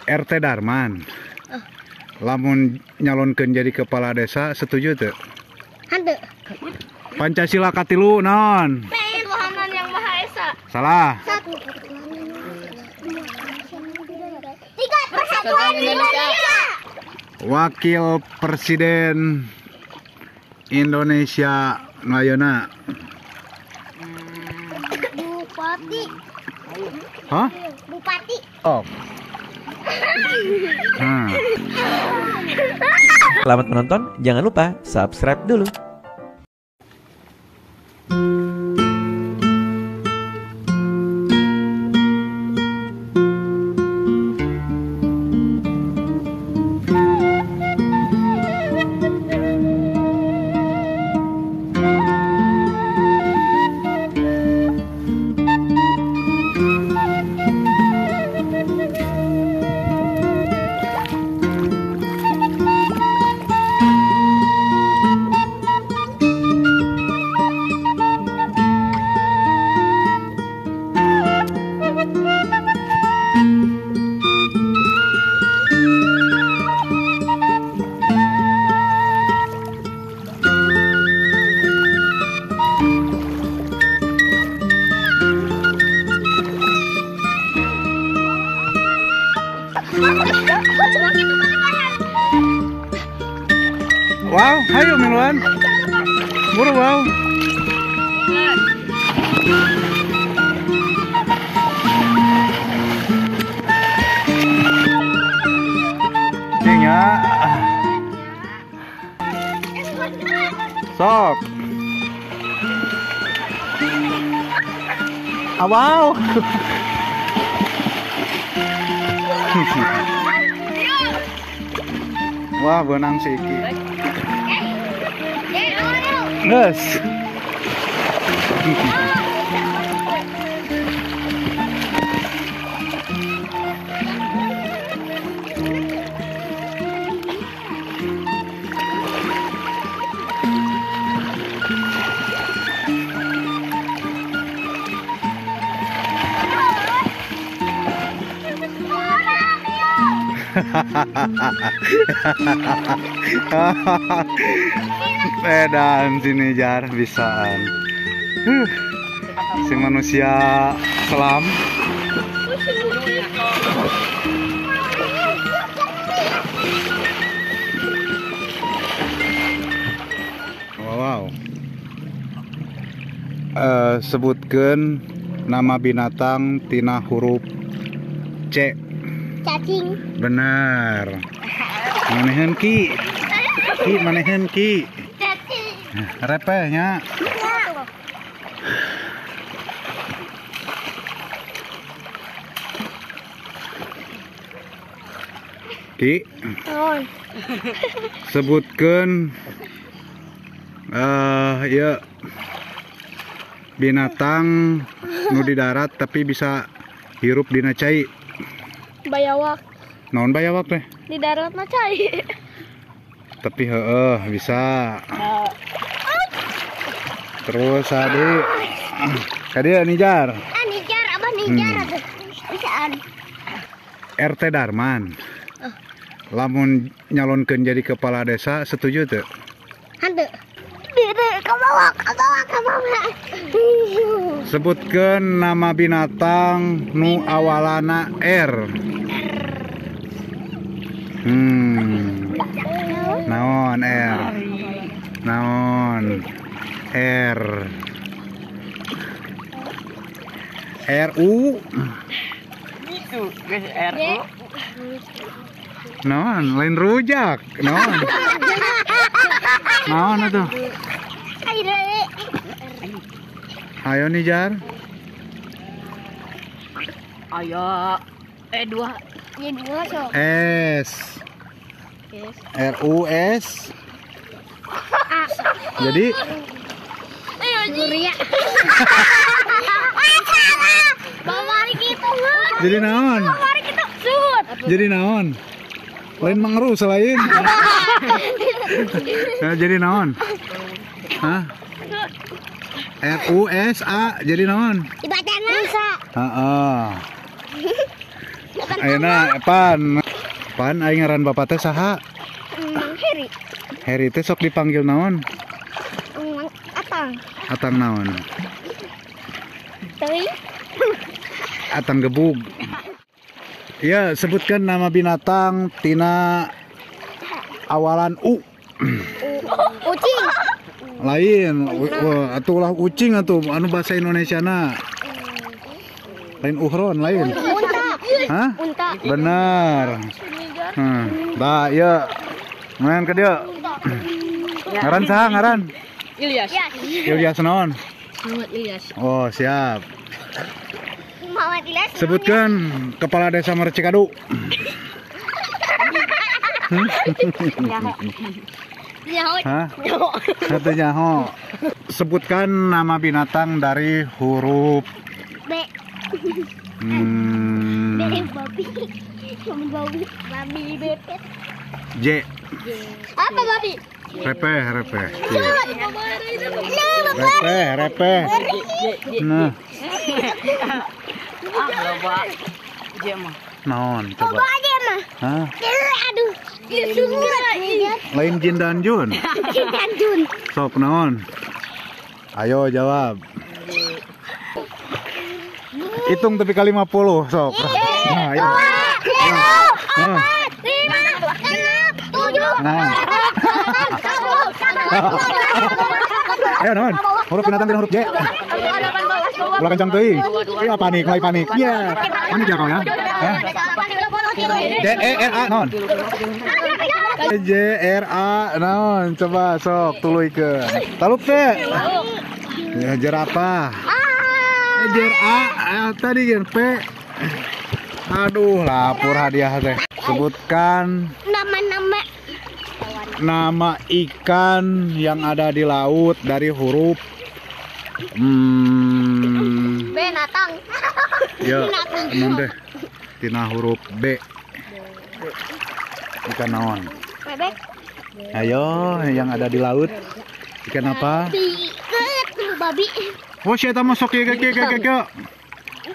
RT Darman. Lamun nyalonkeun jadi kepala desa setuju tuh? Henteu. Pancasila katilu naon? Tuhanan yang Maha Esa. Salah. Satu. Tiga, Persatuan Indonesia. Wakil Presiden Indonesia Ngayona. Bupati. Hah? Bupati. Oh. Selamat menonton, jangan lupa subscribe dulu. Wow, ayo Milwan. Buru wow. Nya. Sok. Wow. Wah, benang si Iki. Yes. Edan sini jar bisaan. Si manusia selam. Wow. Sebutkeun nama binatang tina huruf C. Cacing. Benar. Manehan Ki. Ki manehan Ki. Cacing. Repehnya. Ki. Sebutkeun ya binatang nu di darat tapi bisa hirup dina cai. Bayawak. Naon bayawak teh? Di darat mah cai. Tapi bisa. Terus tadi Nijar. Nijar, abah Nijar atuh. Bisaan. RT Darman. Lamun nyalonkeun jadi kepala desa setuju tuh? Henteu. Dede, kabawak. Sebutkeun nama binatang nu awalana R. Naon R? Naon R? RU? Itu guys, RU. Naon? Lain rujak. Naon? Naon atuh? Ayo Nijar. Ayo. dua. Ya dua sok. S. RUS. Jadi Guria. Bawari gitu. jadi naon? Bawari gitu. Suhut. Jadi naon? Lain mengeru selain. Jadi naon? Hah? RUSA jadi naon? Dibaca bisa. Heeh. Ayeuna pan aing ngaran bapak teh saha? Mang Heri. Heri teh sok dipanggil naon? Mang Atang. Atang naon? Teuing. Atang gebug. Ya, sebutkan nama binatang tina awalan U. Ucing. Lain, atulah ucing atuh anu bahasa Indonesiana. Lain uhron lain. Unta. Hah? Unta. Benar. Dah, ya. Main ke dia. Ngaran saha ngaran? Ilyas. Ilyas naon? Muhammad Ilyas. Oh, siap. Muhammad Ilyas. Sebutkan kepala desa Mercikadu. Hah? Satu nyaho. Sebutkan nama binatang dari huruf B. Babi. Babi bebek. J. Apa babi? Repeh. Nah, Repeh. Nah, Bapak. Jema. naon coba? coba aja mah. Hah? Aduh. Lain Jin dan Jun. Dan Jun. Sok naon? Ayo jawab. Hitung tapi kali 50 sok. Nah, ayo. Nah. Nah. Ayo naon? Huruf binatang dengan huruf J. Ulah kencang teuing. Iya panik, mulai panik. Iya. Panik ya kau ya? Hah? J E R A naon? J R A naon? Coba sok tuluykeun. Taluk teh. Ya jerapah. Jer A tadi gen P. Aduh, lapor hadiah teh. Sebutkan nama ikan yang ada di laut dari huruf Binatang. ya, non deh. Tina huruf B. Ikan naon? Bebek. Ayo, yang ada di laut. Ikan apa? Tiket babi. Oh, siapa masuk ya kek.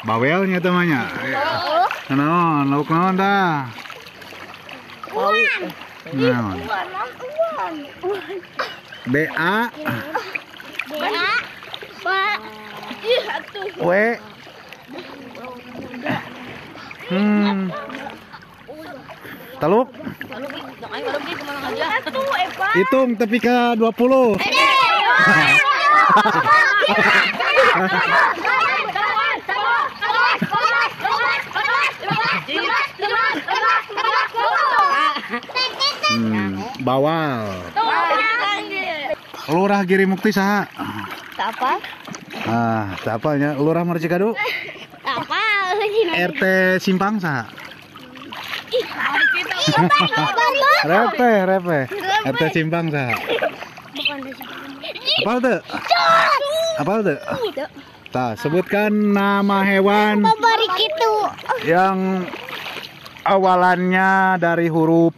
Bawelnya temannya. Naon, lauk naon dah. Naon? B A W Taluk. Hitung tapi ke 20. Bawal. Lurah Giri Mukti saha? Apa? Ah, sapanya Lurah Mercikadu. Apa? RT Simpang saha? Repe. RT Simpang saha? Apa tuh? Tah, sebutkan nama hewan Favorit itu. yang awalannya dari huruf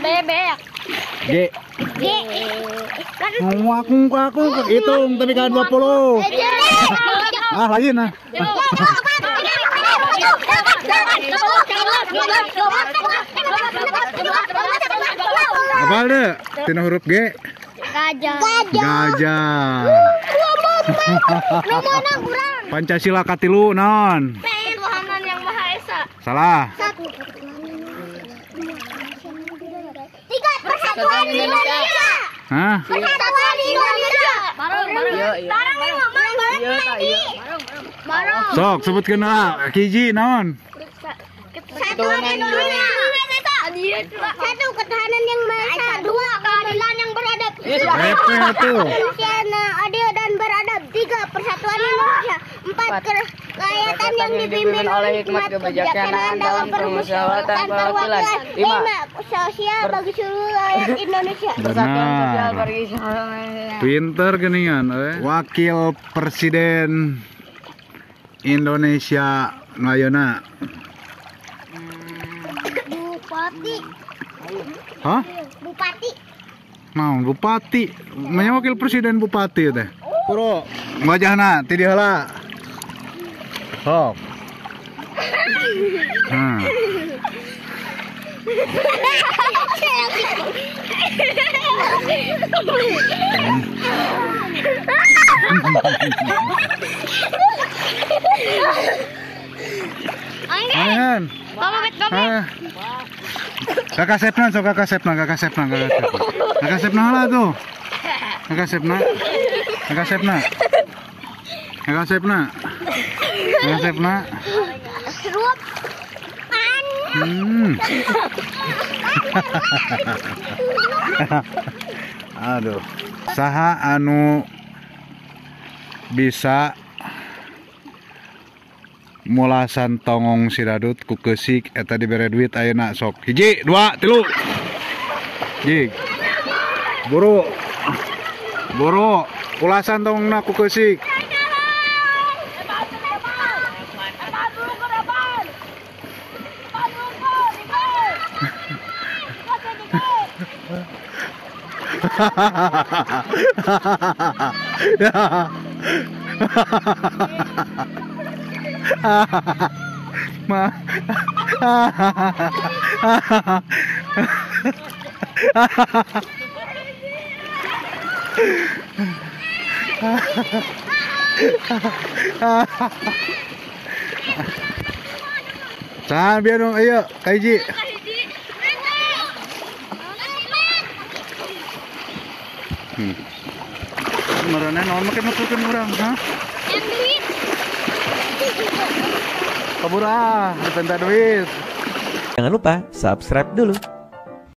Bebek. G. G. Aku hitung tapi kan 20. Ah, lagi nah. Apa deh? Tina huruf G. Gajah. Pancasila katilu non. Tuhanan yang Maha Esa. Salah. 3 Persatuan Indonesia. Hah? Persatuan Indonesia. Bareng. Sok sebutkeun lah. Hiji naon? Persatuan Indonesia. Satu, ketahanan yang Maha Esa. 2, keadilan yang beradab. Repe tuh. Indonesia adil dan beradab. 3, Persatuan Indonesia. 4, kerakyatan yang dipimpin oleh hikmat kebijaksanaan dalam permusyawaratan perwakilan. 5, sosial bagi seluruh rakyat Indonesia. Benar. Pinter geningan. Wakil Presiden Indonesia ngayona. Bupati. Hah? Bupati. Naon bupati? Manya wakil presiden bupati teh. Puro, wajahna ti dieu heula. Sok. Ayan. Kakak Sepna, so kakak Sepna lah tuh. Kakak Sepna. Aduh. Saha anu bisa mulasan tongong si Dadut ku keusik eta dibere duit ayeuna sok 1 2 3 jig buru ulasan tongongna ku keusik. Ma. Saan biar dong, ayo Kaiji. Marana naon make nutukeun urang, ha? Kabur ah, minta duit. Jangan lupa subscribe dulu.